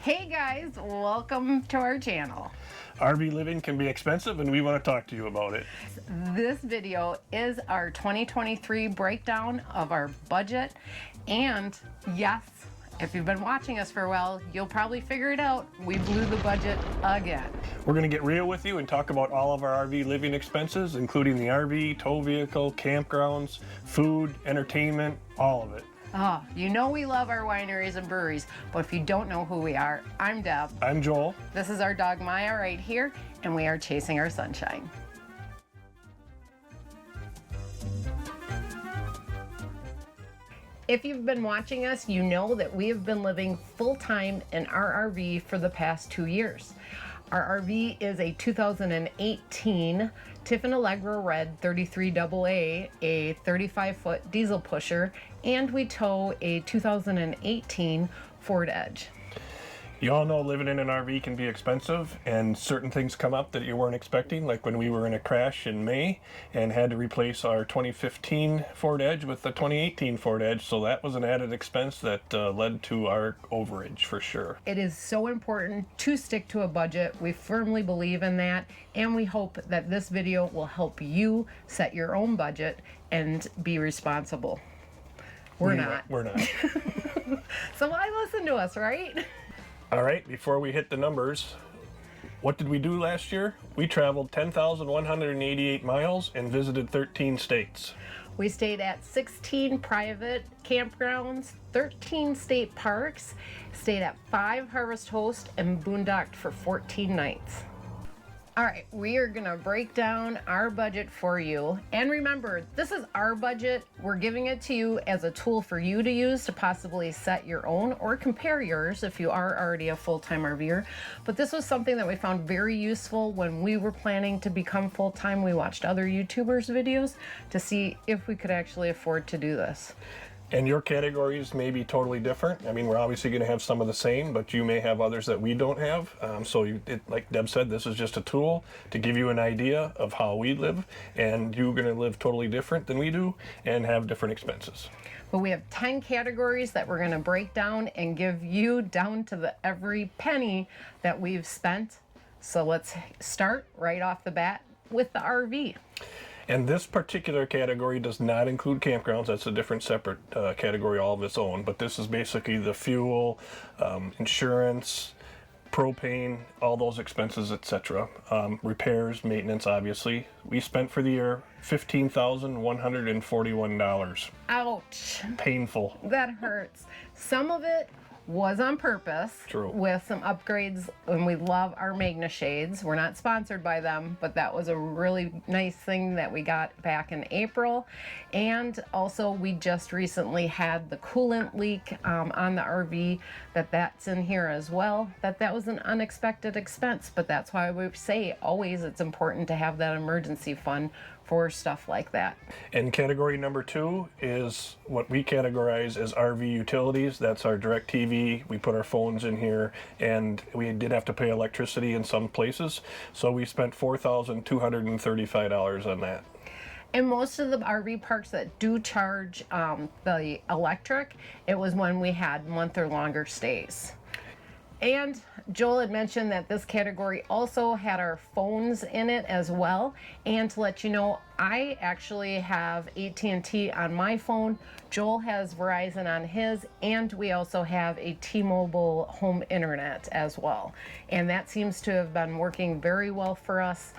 Hey guys, welcome to our channel. RV living can be expensive and we want to talk to you about it. This video is our 2023 breakdown of our budget, and yes, if you've been watching us for a while, you'll probably figure it out. We blew the budget again. We're going to get real with you and talk about all of our RV living expenses, including the RV, tow vehicle, campgrounds, food, entertainment, all of it. Oh, you know we love our wineries and breweries, but if you don't know who we are, I'm Deb. I'm Joel. This is our dog Maya right here, and we are chasing our sunshine. If you've been watching us, you know that we have been living full-time in our RV for the past 2 years. Our RV is a 2018 Tiffin Allegra Red 33AA, a 35-foot diesel pusher, and we tow a 2018 Ford Edge. You all know living in an RV can be expensive, and certain things come up that you weren't expecting, like when we were in a crash in May and had to replace our 2015 Ford Edge with the 2018 Ford Edge, so that was an added expense that led to our overage for sure. It is so important to stick to a budget. We firmly believe in that, and we hope that this video will help you set your own budget and be responsible. We're not. So why listen to us, right? All right, before we hit the numbers, what did we do last year? We traveled 10,188 miles and visited 13 states. We stayed at 16 private campgrounds, 13 state parks, stayed at 5 Harvest Host, and boondocked for 14 nights. All right, we are gonna break down our budget for you. And remember, this is our budget. We're giving it to you as a tool for you to use to possibly set your own or compare yours if you are already a full-time RVer. But this was something that we found very useful when we were planning to become full-time. We watched other YouTubers' videos to see if we could actually afford to do this. And your categories may be totally different. I mean, we're obviously going to have some of the same, but you may have others that we don't have. Like Deb said, this is just a tool to give you an idea of how we live, and you're going to live totally different than we do and have different expenses. But we have 10 categories that we're going to break down and give you down to the every penny that we've spent. So let's start right off the bat with the RV. And this particular category does not include campgrounds. That's a different separate category all of its own. But this is basically the fuel, insurance, propane, all those expenses, etc. Repairs, maintenance, obviously. We spent for the year $15,141. Ouch. Painful. That hurts. Some of it was on purpose. True. With some upgrades, and we love our Magna shades. We're not sponsored by them, but that was a really nice thing that we got back in April. And also we just recently had the coolant leak on the RV, that's in here as well. That was an unexpected expense, but that's why we say always it's important to have that emergency fund for stuff like that. And category number 2 is what we categorize as RV utilities. That's our DirecTV. We put our phones in here, and we did have to pay electricity in some places. So we spent $4,235 on that. And most of the RV parks that do charge the electric, it was when we had month or longer stays. And Joel had mentioned that this category also had our phones in it as well. And to let you know, I actually have AT&T on my phone. Joel has Verizon on his, and we also have a T-Mobile home internet as well. And that seems to have been working very well for us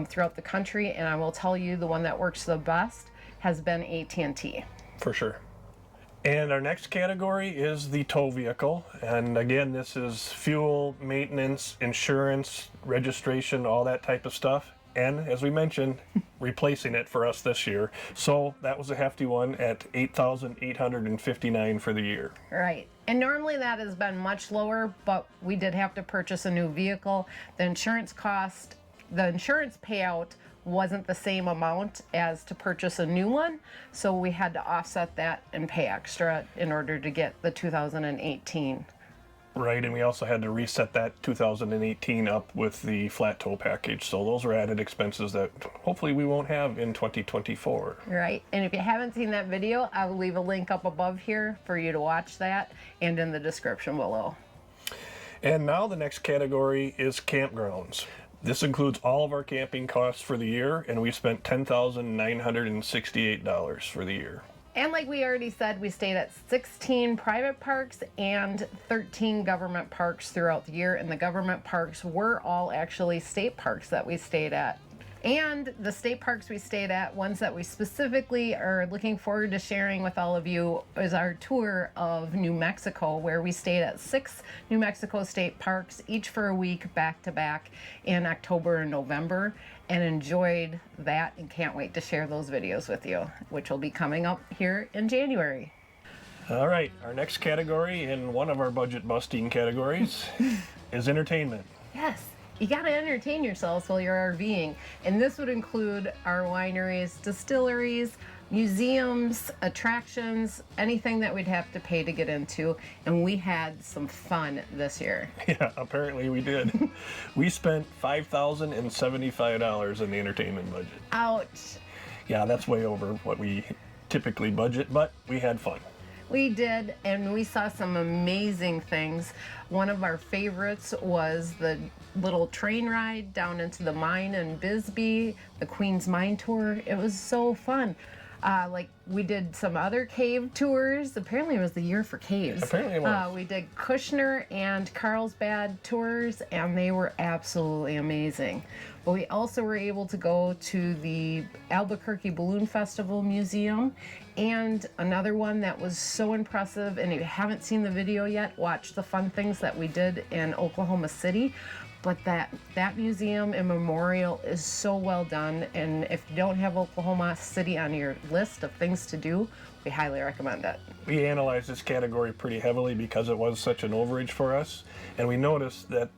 throughout the country. And I will tell you, the one that works the best has been AT&T. For sure. And our next category is the tow vehicle. And again, this is fuel, maintenance, insurance, registration, all that type of stuff. And as we mentioned, replacing it for us this year. So that was a hefty one at $8,859 for the year. Right. And normally that has been much lower, but we did have to purchase a new vehicle. The insurance payout wasn't the same amount as to purchase a new one, so we had to offset that and pay extra in order to get the 2018. Right, and we also had to reset that 2018 up with the flat tow package. So those are added expenses that hopefully we won't have in 2024. Right, and if you haven't seen that video, I will leave a link up above here for you to watch that and in the description below. And now the next category is campgrounds. This includes all of our camping costs for the year, and we spent $10,968 for the year. And like we already said, we stayed at 16 private parks and 13 government parks throughout the year. And the government parks were all actually state parks that we stayed at. And the state parks we stayed at, ones that we specifically are looking forward to sharing with all of you, is our tour of New Mexico, where we stayed at 6 New Mexico state parks, each for a week back to back in October and November, and enjoyed that and can't wait to share those videos with you, which will be coming up here in January. All right, our next category in one of our budget busting categories is entertainment. Yes. You got to entertain yourselves while you're RVing. And this would include our wineries, distilleries, museums, attractions, anything that we'd have to pay to get into. And we had some fun this year. Yeah, apparently we did. We spent $5,075 in the entertainment budget. Ouch. Yeah, that's way over what we typically budget, but we had fun. We did, and we saw some amazing things. One of our favorites was the little train ride down into the mine in Bisbee, the Queen's Mine Tour. It was so fun. Like we did some other cave tours. Apparently it was the year for caves. Apparently it was. We did Kushner and Carlsbad tours, and they were absolutely amazing. But we also were able to go to the Albuquerque Balloon Festival Museum, and another one that was so impressive, and if you haven't seen the video yet, watch the fun things that we did in Oklahoma City. But that museum and memorial is so well done, and if you don't have Oklahoma City on your list of things to do, we highly recommend it. We analyzed this category pretty heavily because it was such an overage for us, and we noticed that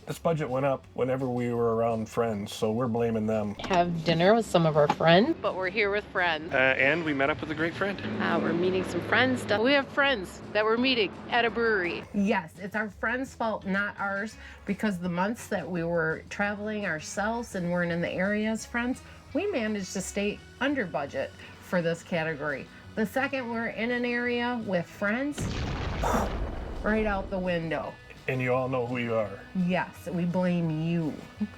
this budget went up whenever we were around friends, so we're blaming them. Have dinner with some of our friends, but we're here with friends. And we met up with a great friend. We're meeting some friends. We have friends that we're meeting at a brewery. Yes, it's our friends' fault, not ours, because the months that we were traveling ourselves and weren't in the area as friends, we managed to stay under budget for this category. The second we're in an area with friends, right out the window. And you all know who you are. Yes, we blame you.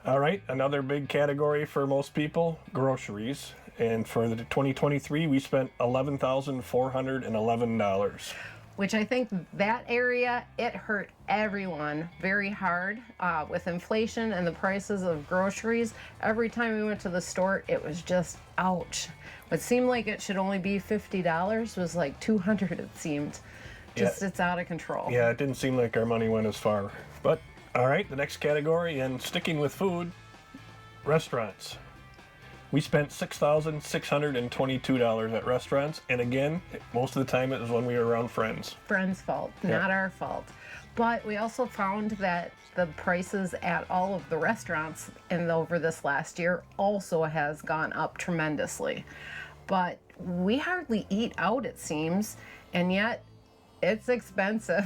All right, another big category for most people, groceries. And for the 2023, we spent $11,411. Which I think that area, it hurt everyone very hard with inflation and the prices of groceries. Every time we went to the store, it was just ouch. What seemed like it should only be $50 was like $200, it seemed. Just, it's out of control. Yeah, it didn't seem like our money went as far. But, all right, the next category, and sticking with food, restaurants. We spent $6,622 at restaurants, and again, most of the time it was when we were around friends. Friends' fault, not our fault. But we also found that the prices at all of the restaurants over this last year also has gone up tremendously. But we hardly eat out, it seems, and yet it's expensive.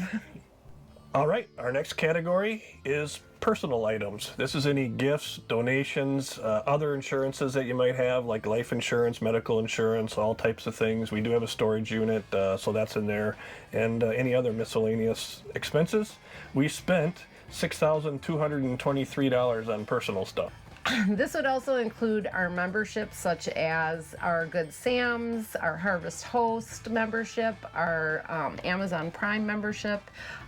All right, our next category is personal items. This is any gifts, donations, other insurances that you might have, like life insurance, medical insurance, all types of things. We do have a storage unit, so that's in there, and any other miscellaneous expenses. We spent $6,223 on personal stuff. This would also include our memberships, such as our Good Sam's, our Harvest Host membership, our Amazon Prime membership,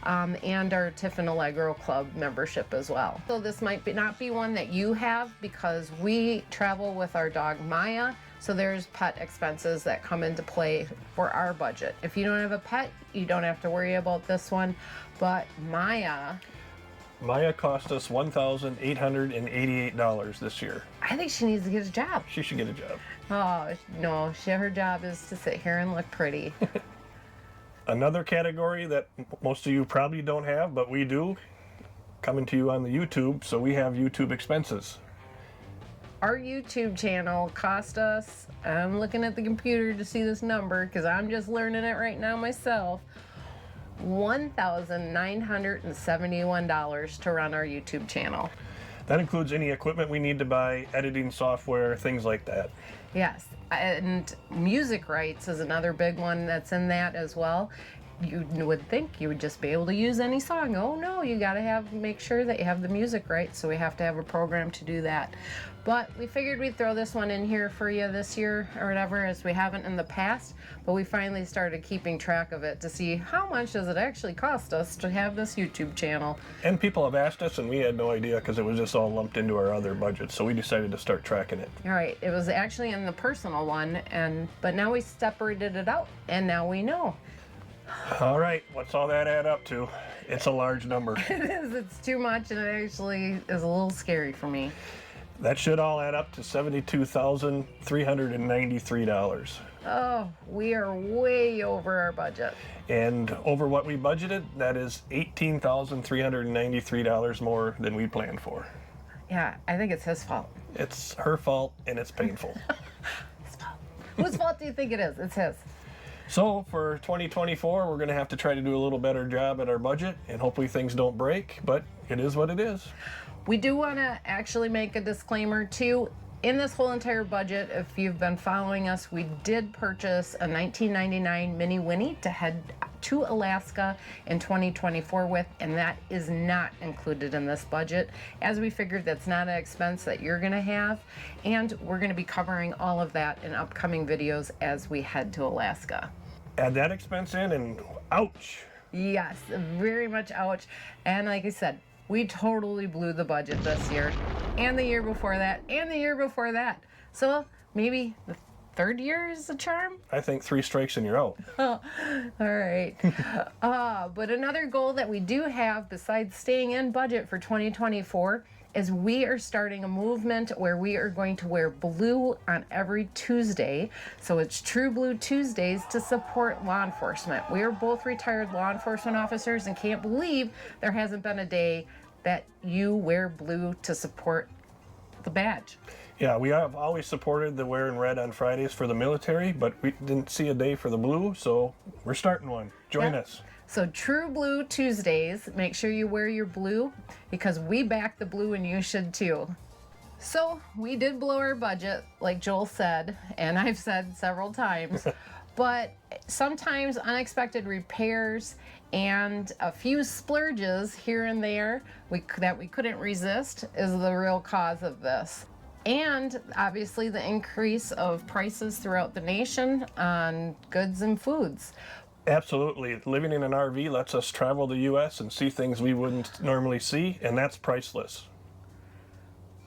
and our Tiffin Allegro Club membership as well. So this might not be one that you have, because we travel with our dog Maya, so there's pet expenses that come into play for our budget. If you don't have a pet, you don't have to worry about this one, but Maya cost us $1,888 this year. I think she needs to get a job. She should get a job. Oh, no, her job is to sit here and look pretty. Another category that most of you probably don't have, but we do, coming to you on the YouTube, so we have YouTube expenses. Our YouTube channel cost us, I'm looking at the computer to see this number because I'm just learning it right now myself, $1,971 to run our YouTube channel. That includes any equipment we need to buy, editing software, things like that. Yes, and music rights is another big one that's in that as well. you would think you would just be able to use any song. Oh no, you got to make sure that you have the music right, so we have to have a program to do that. But we figured we'd throw this one in here for you this year or whatever, as we haven't in the past, but we finally started keeping track of it to see how much does it actually cost us to have this YouTube channel. And people have asked us, and we had no idea because it was just all lumped into our other budget, so we decided to start tracking it. All right, it was actually in the personal one, but now we separated it out, and now we know. All right, what's all that add up to? It's a large number. It is, it's too much, and it actually is a little scary for me. That should all add up to $72,393. Oh, we are way over our budget. And over what we budgeted, that is $18,393 more than we planned for. Yeah, I think it's his fault. It's her fault, and it's painful. His fault. Whose fault do you think it is? It's his. So for 2024, we're going to have to try to do a little better job at our budget, and hopefully things don't break, but it is what it is. We do want to actually make a disclaimer too. In this whole entire budget, if you've been following us, we did purchase a 1999 Mini Winnie to head to Alaska in 2024 with, and that is not included in this budget, as we figured that's not an expense that you're going to have, and we're going to be covering all of that in upcoming videos as we head to Alaska. Add that expense in, and ouch. Yes, very much ouch. And like I said, we totally blew the budget this year, and the year before that, and the year before that. So maybe the third year is a charm? I think 3 strikes and you're out. Oh, all right. But another goal that we do have, besides staying in budget for 2024, is we are starting a movement where we are going to wear blue on every Tuesday. So it's True Blue Tuesdays to support law enforcement. We are both retired law enforcement officers and can't believe there hasn't been a day that you wear blue to support the badge. Yeah, we have always supported the wearing red on Fridays for the military, but we didn't see a day for the blue, so we're starting one. Join us. So True Blue Tuesdays, make sure you wear your blue because we back the blue and you should too. So we did blow our budget, like Joel said, and I've said several times, but sometimes unexpected repairs and a few splurges here and there that we couldn't resist is the real cause of this. And obviously the increase of prices throughout the nation on goods and foods. Absolutely. Living in an RV lets us travel the U.S. and see things we wouldn't normally see, and that's priceless.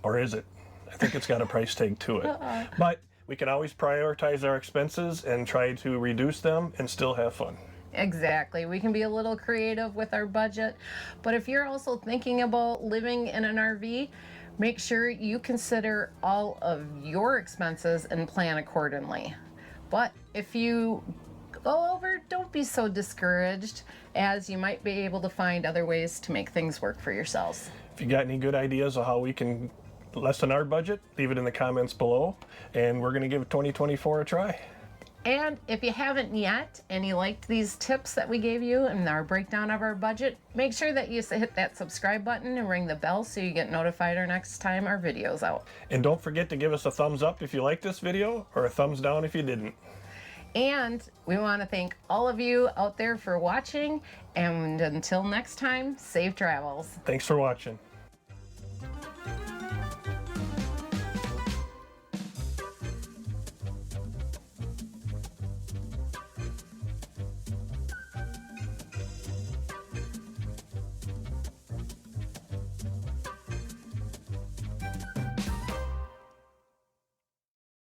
Or is it? I think it's got a price tag to it. But we can always prioritize our expenses and try to reduce them and still have fun. Exactly. We can be a little creative with our budget. But if you're also thinking about living in an RV, make sure you consider all of your expenses and plan accordingly. But if you go over, don't be so discouraged, as you might be able to find other ways to make things work for yourselves. If you got any good ideas of how we can lessen our budget, leave it in the comments below, and we're going to give 2024 a try. And if you haven't yet, and you liked these tips that we gave you and our breakdown of our budget, make sure that you hit that subscribe button and ring the bell so you get notified our next time our video's out. And don't forget to give us a thumbs up if you liked this video, or a thumbs down if you didn't. And we want to thank all of you out there for watching, and until next time, safe travels. Thanks for watching.